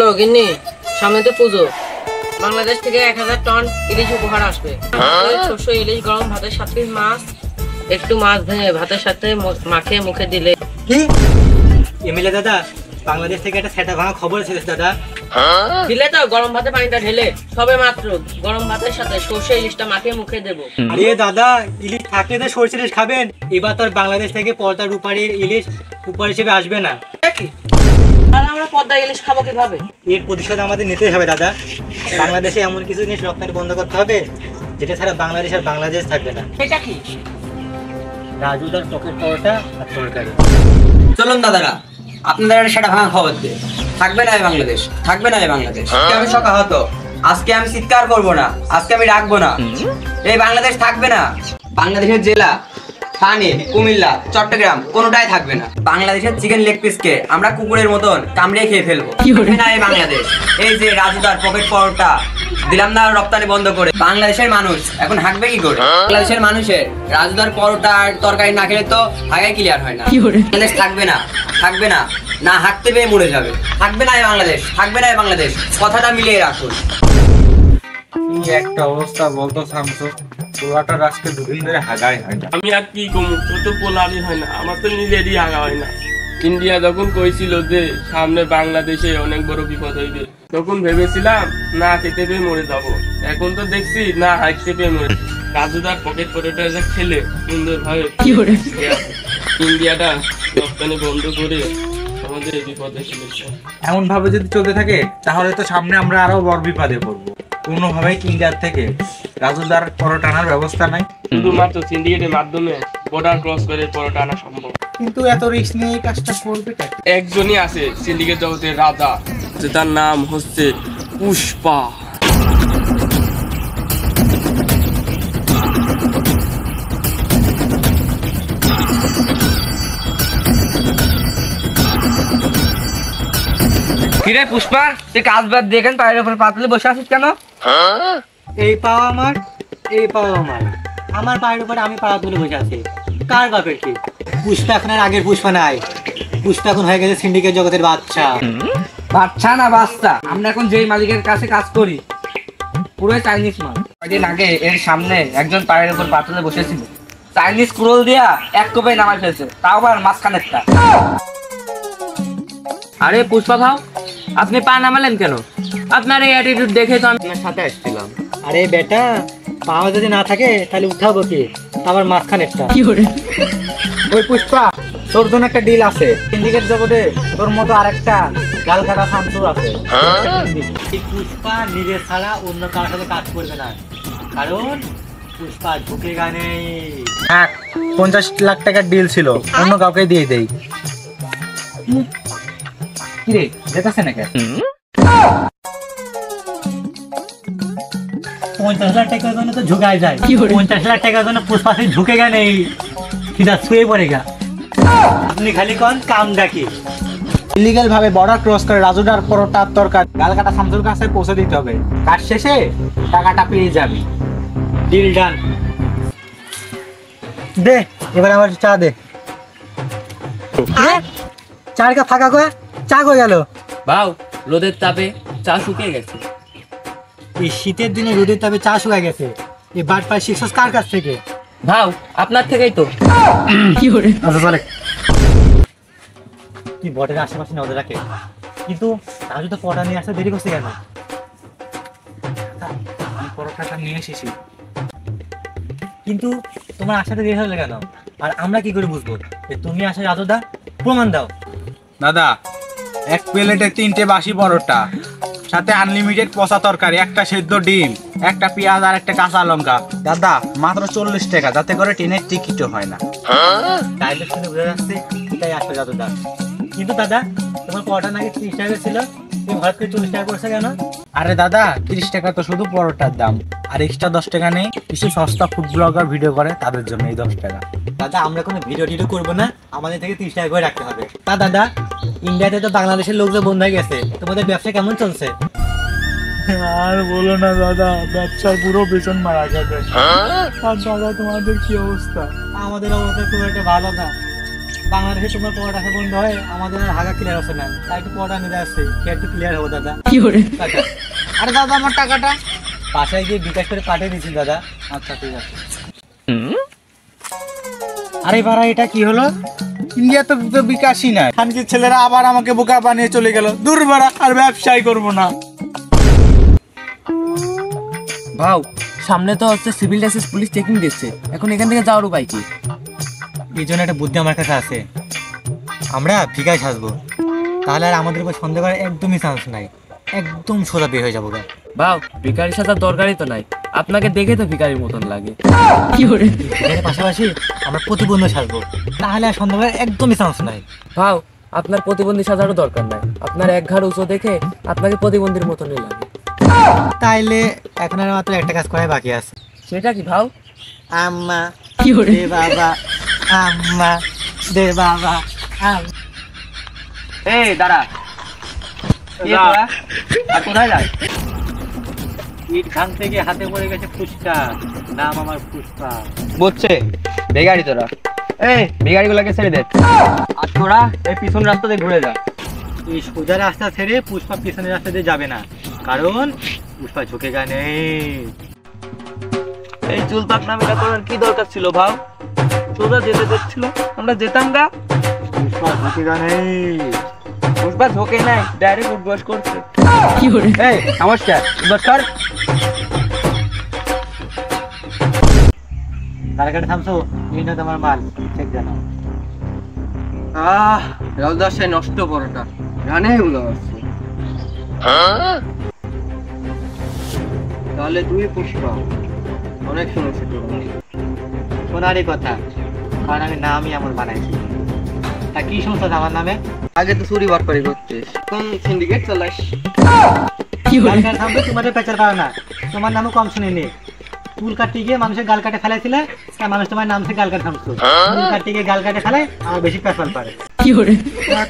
Hello গিন্নি, সামনে তো পুজো। বাংলাদেশ থেকে 1000 টন ইলিশ উপহার আসবে। শস্য ইলিশ, গরম ভাতের সাথে মাছ, একটু মাছ ভেঙে ভাতের সাথে মাখিয়ে মুখে দিলে। কি এমএলএ দাদা, বাংলাদেশ থেকে একটা সেটা ভাঙা খবর এসেছে দাদা। দিলে তো গরম ভাতে পানিটা ঢেলে সবে মাত্র গরম ভাতের সাথে সর্ষে ইলিশটা মাখিয়ে মুখে দেবো। আরে দাদা, ইলিশ থাকলে তো সরষে ইলিশ খাবেন। এবার তো আর বাংলাদেশ থেকে পর্দার রূপারির ইলিশ উপহার হিসেবে আসবে না। তাহলে আমরা পদ্মা ইলিশ খাবো কিভাবে? এর প্রতিশোধ আমাদের নিতেই হবে দাদা। বাংলাদেশে এমন কিছু জিনিস রপ্তানি বন্ধ করতে হবে যেটা ছাড়া বাংলাদেশ আর বাংলাদেশ থাকবে না। সেটা কি? রাজুদার পকেট পরোটা আর তরকারি। চলুন দাদারা, আপনাদের সেটা ভাঙা খবর দিয়ে থাকবে না বাংলাদেশ, থাকবে না বাংলাদেশ। আমি শোকাহত, আজকে আমি চিৎকার করবো না, আজকে আমি রাখবো না। এই বাংলাদেশ থাকবে না। বাংলাদেশের জেলা থানে, কুমিল্লা, চট্টগ্রাম কোনোটাই থাকবে না। বাংলাদেশের চিকেন লেগ পিসকে আমরা কুকুরের মতন কামড়ে খেয়ে ফেলবো। থাকবে না এই বাংলাদেশ। এই যে রাজুদার পকেট পরোটা দিলাম না রপ্তানি বন্ধ করে, বাংলাদেশের মানুষ এখন হাঁকবে কি করে? বাংলাদেশের মানুষের রাজুদার পরোটা আর তরকারি না খেলে তো হাগাই ক্লিয়ার হয় না। বাংলাদেশ থাকবে না, থাকবে না, না হাঁকতে পেয়ে মরে যাবে। থাকবে না এই বাংলাদেশ, থাকবে না এই বাংলাদেশ। কথাটা মিলিয়ে রাখুন। কি একটা অবস্থা বলতো শামসু, পোলাটার আজকে দুদিন ধরে হাগাই হয় না। আমি আর কি কমু, তোর তো পোলারই হয় না, আমার তো নিজেরই আগা হয় না। ইন্ডিয়া যখন কইছিল যে সামনে বাংলাদেশে অনেক বড় বিপদ হইবে, তখন ভেবেছিলাম না খেতে পেয়ে মরে যাব। এখন তো দেখছি না হাঁটতে পেয়ে মরে। রাজুদার পকেট পরোটা যা খেলে সুন্দরভাবে ইন্ডিয়াটা রপ্তানি বন্ধ করে আমাদের বিপদে ফেলেছে। এমন ভাবে যদি চলতে থাকে তাহলে তো সামনে আমরা আরো বড় বিপদে পড়বো। কোনোভাবেই ইন্ডিয়ার থেকে রাজুদার পরোটা আনার ব্যবস্থা নাই। শুধুমাত্র সিন্ডিকেটের মাধ্যমে বর্ডার ক্রস করে পরোটা আনা সম্ভব। কিন্তু এত রিস্ক নিয়ে এই কাজটা করবে কে? একজনই আছে সিন্ডিকেট জগতের রাজা, যে তার নাম হচ্ছে পুষ্পা। কিরে পুষ্পা, তুই কাজ বাদ দেখেন পায়ের উপর পাতলে বসে আছিস কেন? এই পাওয়া আমার, এই পাওয়া আমার, আমার পায়ের উপরে আমি পা তুলে বসে আছি। কার বাপের কি? পুষ্পা এখন আর আগের পুষ্পা নাই। পুষ্পা এখন হয়ে গেছে সিন্ডিকেট জগতের বাচ্চা। বাচ্চা না বাচ্চা, আমরা এখন যেই মালিকের কাছে কাজ করি পুরো চাইনিজ মাল। কয়েকদিন আগে এর সামনে একজন পায়ের উপর পাতলে বসেছিল, চাইনিজ কুরল দিয়া এক কোপে নামাই ফেলছে, তাও আবার মাঝখানেরটা। আরে পুষ্পা ভাও, আপনি পা নামালেন কেন? আপনার এই অ্যাটিটিউড দেখে তো আমি আপনার সাথে আসছিলাম। আরে বেটা, পাওয়া যদি না থাকে তাহলে উঠাবো কি? আবার মাঝখানে একটা। ওই পুষ্পা, তোর জন্য একটা ডিল আছে। সিন্ডিকেট জগতে তোর মতো আরেকটা গাল কাটা শামসুর আছে। এই পুষ্পা নিজে ছাড়া অন্য কারোর সাথে কাজ করবে না, কারণ পুষ্পা ঝুঁকে গানে। 50 লাখ টাকার ডিল ছিল, অন্য কাউকে দিয়ে দেই। কিরে যেতেছে নাকি? 50 লাখ টাকার জন্য তো ঝুঁকায় যায়। 50 লাখ টাকার জন্য পুষ্পা সে ঝুঁকে গেলে সিধা শুয়ে পড়ে গা। আপনি খালি কোন কাম ডাকি ইলিগাল ভাবে বর্ডার ক্রস করে রাজুদার পরোটা তরকারি গালকাটা শামসুর কাছে পৌঁছে দিতে হবে। কাজ শেষে টাকাটা পেয়ে যাবি। Deal done. দে এবার আমার চা দে। চার কাপ ফাঁকা করে চা কই গেল? ভাও, রোদের তাপে চা শুকিয়ে গেছে। এই শীতের দিনে রোদের তাপে চা শুকায় গেছে। এই বাট পাই শিখছস কার কাছ থেকে? ভাও, আপনার থেকেই তো। আচ্ছা চলে। তুই বটের আশেপাশে নজর রাখে, কিন্তু রাজু তো পরোটা নিয়ে আসতে দেরি করছে কেন? আমি পরোটাটা নিয়ে এসেছি, কিন্তু তোমার আশাতে দেরি হলো কেন? আর আমরা কি করে বুঝবো যে তুমি আসে? রাজুদা প্রমাণ দাও। দাদা। এক প্লেটে 3টে বাসি পরোটা, সাথে আনলিমিটেড পচা তরকারি, একটা সেদ্ধ ডিম, একটা পেঁয়াজ আর একটা কাঁচা লঙ্কা। দাদা মাত্র 40 টাকা, যাতে করে ট্রেনের টিকিটও হয় না। তাইলে শুনে বোঝা যাচ্ছে তাই আসবে রাজুদা। কিন্তু দাদা, তোমার পরোটা নাকি 30 টাকা ছিল, তুমি হঠাৎ করে 40 টাকা করছে কেন? আরে দাদা, 30 টাকা তো শুধু পরোটার দাম, আর এক্সট্রা 10 টাকা নেই কিছু সস্তা ফুড ব্লগার ভিডিও করে তাদের জন্য এই 10 টাকা। দাদা আমরা কোনো ভিডিও টিডিও করবো না, আমাদের থেকে 30 টাকা করে রাখতে হবে। তা দাদা, ইন্ডিয়াতে তো বাংলাদেশের লোকজন বন্ধ হয়ে গেছে, তোমাদের ব্যবসা কেমন চলছে? আর বলো না দাদা, ব্যবসার পুরো বেতন মারা যাবে। আর দাদা তোমাদের কি অবস্থা? আমাদের অবস্থা খুব একটা ভালো না। বাংলাদেশে তোমার পড়াটা বন্ধ হয়, আমাদের আর হাগা ক্লিয়ার হচ্ছে না, তাই একটু পড়া নিতে আসছে, কে একটু ক্লিয়ার হবো দাদা। টাকা। আরে দাদা আমার টাকাটা। বাসায় গিয়ে বিকাশ করে পাঠিয়ে দিচ্ছি দাদা। আচ্ছা ঠিক আছে। আরে বাড়া এটা কি হলো? ইন্ডিয়াতে তো বিকাশই নাই, খানকির ছেলেরা আবার আমাকে বোকা বানিয়ে চলে গেল। দূর বাড়া, আর ব্যবসাই করবো না। ভাও সামনে তো হচ্ছে সিভিল ড্রেসেস পুলিশ চেকিং দিচ্ছে, এখন এখান থেকে যাওয়ার উপায় কি? এই জন্য একটা বুদ্ধি আমার কাছে আছে, আমরা ভিকায় সাজবো, তাহলে আর আমাদের উপর সন্দেহ করার একদমই চান্স নাই, একদম সোজা বের হয়ে যাবো। ভাও ভিখারির সাথে দরকারই তো নাই, আপনাকে দেখে তো ভিখারির মতন লাগে। ভিকারের পাশাপাশি আমরা প্রতিবন্ধী সাজবো, তাহলে আর সন্দেহ করার একদমই চান্স নাই। ভাও আপনার প্রতিবন্ধী সাজারও দরকার নাই, আপনার এক ঘাড় উঁচু দেখে আপনাকে প্রতিবন্ধীর মতনই লাগে। তাইলে এখন আর মাত্র একটা কাজ করাই বাকি আছে। সেটা কি ভাও? আম্মা দে বাবা, আম্মা দে বাবা। এই দাঁড়া, কি তোরা? আর কোথায় যাস? ইট ভাঙতে গিয়ে হাতে পড়ে গেছে ফুচকা, নাম আমার পুষ্পা। বুঝছে বেগাড়ি তোরা। এই বেগাড়ি গুলাকে ছেড়ে দে, আর তোরা এই পিছন রাস্তা দিয়ে ঘুরে যা। এই সোজা রাস্তা ছেড়ে পুষ্পা পিছনের রাস্তা দিয়ে যাবে না, কারণ পুষ্পা ঝুঁকে গা নেই। এই চুল পাকনামিটা করার কি দরকার ছিল ভাও? সোজা যেতে দেখছিল, আমরা যেতাম গা। পুষ্পা ঝুঁকে গা নেই। পুষ্পা ঝোঁকে নাই, ডাইরেক্ট উঠবস করছে। এই নমস্কার, নমস্কার। গাড়ি থামছো, এই না তোমার মাল, চেক জানাও। রাউদাসায় নষ্ট পরোটা জানে উলো আসছে। তাহলে তুই পুষ্পা, অনেক শুনেছি তোর। শোনারই কথা, কারণ আমি নামই এমন বানাইছি। তা কি সমস্যা আমার নামে? আগে তো চুরি বাটপারি করতিস, কোন সিন্ডিকেট চালাস? গাল থামবে, তোমাদের পেচার পাও না, তোমার নামও কম শুনিনি। চুল কাটতে গিয়ে মানুষের গাল কাটে ফেলাইছিলে, তাই মানুষ তোমার নাম থেকে গাল কাটে থামছো। চুল কাটতে গিয়ে গাল কাটে ফেলে, আমার বেশি পেছাল পারে।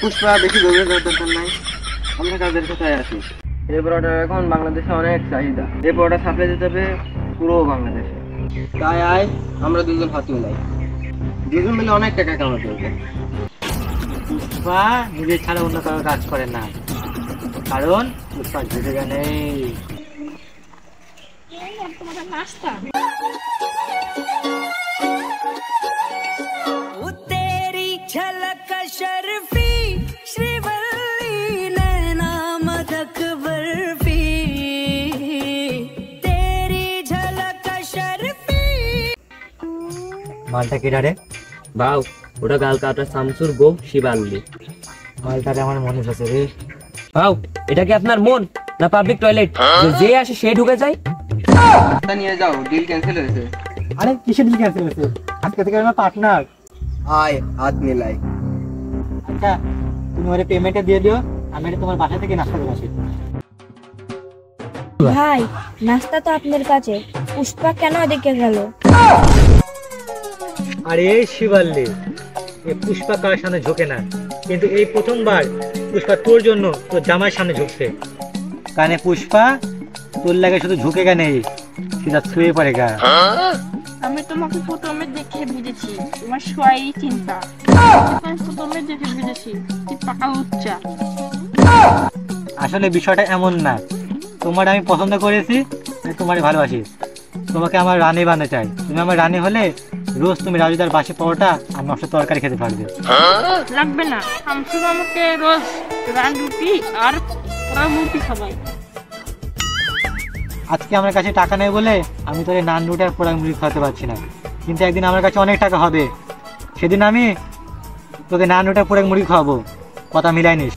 পুষ্পা বেশি দৌড়ে দরকার নাই, আমরা কাদের কোথায় আছি। এই পরোটার এখন বাংলাদেশে অনেক চাহিদা, এই পরোটা সাপ্লাই দিতে হবে পুরো বাংলাদেশে। তাই আয় আমরা দুজন হাত মিলাই, দুজন মিলে অনেক টাকা কামাতে হবে। পুষ্পা নিজের ছাড়া অন্য কারো কাজ করে না, কারণ পুষ্পা ঝুঁকে গা নেই। तेरी झलक शर्फी श्रीवल्ली नैना मदक बर्फी तेरी झलक शर्फी। মালটা কেডা রে? ভাও ওটা গাল কাটা শামসুর বউ শিবাল্লি। মালটারে আমার মনে হচ্ছে রে। ভাও এটা কি আপনার মন না পাবলিক টয়লেট? যে আসে সে ঢুকে যায়। নিয়ে যাও, ডিল ক্যান্সেল হয়েছে। আরে কিসের দিকে ক্যান্সেল হয়েছে? আজকে থেকে আমার পার্টনার। আয় হাত মিলাই। আচ্ছা তুমি ওরে পেমেন্টটা দিয়ে দিও, আমি তোমার বাসা থেকে নাস্তা করে আসি। ভাই নাস্তা তো আপনার কাছে, পুষ্পা কেন এদিকে গেল? আরে এই শিবাল্লি, এই পুষ্পা কার সামনে ঝোঁকে না, কিন্তু এই প্রথমবার পুষ্পা তোর জন্য তোর জামাইয়ের সামনে ঝুঁকছে। কানে পুষ্পা তোর লাগে শুধু ঝুঁকে গা নেই, সিধা ছুঁয়ে পড়ে গা। আমি তোমাকে প্রথমে দেখে বুঝেছি তোমার সোয়াই চিন্তা, আমি প্রথমে দেখে বুঝেছি তুই পাকা উচ্চা। আসলে বিষয়টা এমন না, তোমার আমি পছন্দ করেছি, আমি তোমারে ভালোবাসি, তোমাকে আমার রানী বানাতে চাই। তুমি আমার রানী হলে রোজ তুমি রাজুদার বাসি পরোটা আর নষ্ট তরকারি খেতে পারবে। লাগবে না, আমি শুধু আমাকে রোজ রান রুটি আর পোড়া মুরগি খাবাই। আজকে আমার কাছে টাকা নেই বলে আমি তোর নান রুটি আর পোড়া মুরগি খাওয়াতে পারছি না, কিন্তু একদিন আমার কাছে অনেক টাকা হবে, সেদিন আমি তোকে নান রুটি আর পোড়া মুরগি খাওয়াবো, কথা মিলাই নিস।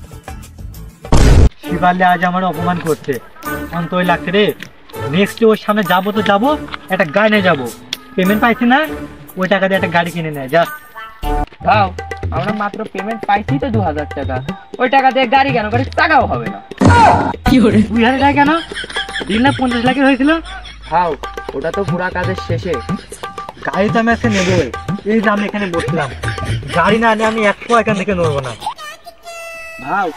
শিবাল্লি আজ আমার অপমান করছে, অন্তই লাগছে রে। নেক্সট ওর সামনে যাবো তো যাবো, একটা গাড়ি নিয়ে যাবো, পেমেন্ট পাইছি না, ওই টাকা দিয়ে একটা গাড়ি কিনে নেয় যা। ভাও আমরা মাত্র পেমেন্ট পাইছি তো 2000 টাকা, ওই টাকা দিয়ে গাড়ি কেন, গাড়ির টাকাও হবে না। 2000 টাকা কেন? দিন না 50 লাখের হয়েছিল। ভাও ওটা তো পুরা কাজের শেষে। গাড়ি তো আমি আজকে নেবো, এই যে আমি এখানে বসলাম, গাড়ি না নিয়ে আমি এক পা এখান থেকে নড়বো না। ভাও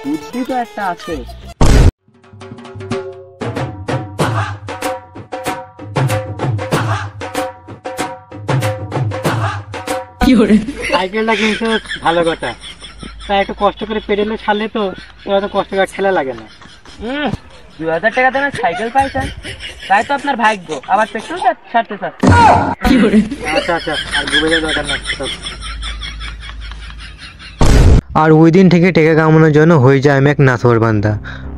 বুদ্ধি তো একটা আছে। সাইকেলটা কিন্তু ভালো কথা, তাই একটু কষ্ট করে পেডেলে ছাড়লে তো তোরা তো কষ্ট করে ঠেলা লাগে না। 2000 টাকা দামের সাইকেল পাইছেন, তাই তো আপনার ভাগ্য। আবার পেট্রোল ছাড়তে চাচ্ছে। আচ্ছা আচ্ছা, আর ডুবে যাওয়ার দরকার না সব। আর ওই দিন থেকে টেকা কামানোর জন্য হয়ে যায় আমি এক নাছোড়বান্দা।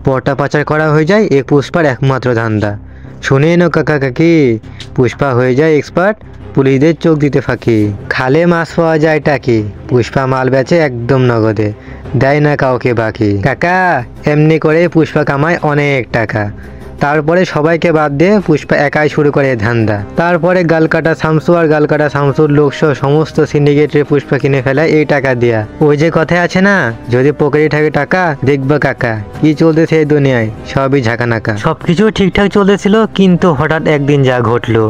পটা পাচার করা হয়ে যায় এক পুষ্পার একমাত্র ধান্দা। শুনে এনো কাকা কাকি, পুষ্পা হয়ে যায় এক্সপার্ট, পুলিশদের চোখ দিতে ফাঁকি। খালে মাছ পাওয়া যায় টাকি, পুষ্পা মাল বেচে একদম নগদে, দেয় না কাউকে বাকি। কাকা এমনি করে পুষ্পা কামায় অনেক টাকা, তারপরে সবাইকে বাদ দিয়ে পুষ্পা একাই শুরু করে ধান্দা। তারপরে গালকাটা শামসু আর গালকাটা শামসুর লোকসহ সমস্ত সিন্ডিকেটের পুষ্পা কিনে ফেলা এই টাকা দিয়া। ওই যে কথায় আছে না, যদি পকেটে থাকে টাকা দেখবা কাকা, কি চলতেছে এই দুনিয়ায় সবই ঝাঁকানাকা। সবকিছু ঠিকঠাক চলতেছিল, কিন্তু হঠাৎ একদিন যা ঘটলো।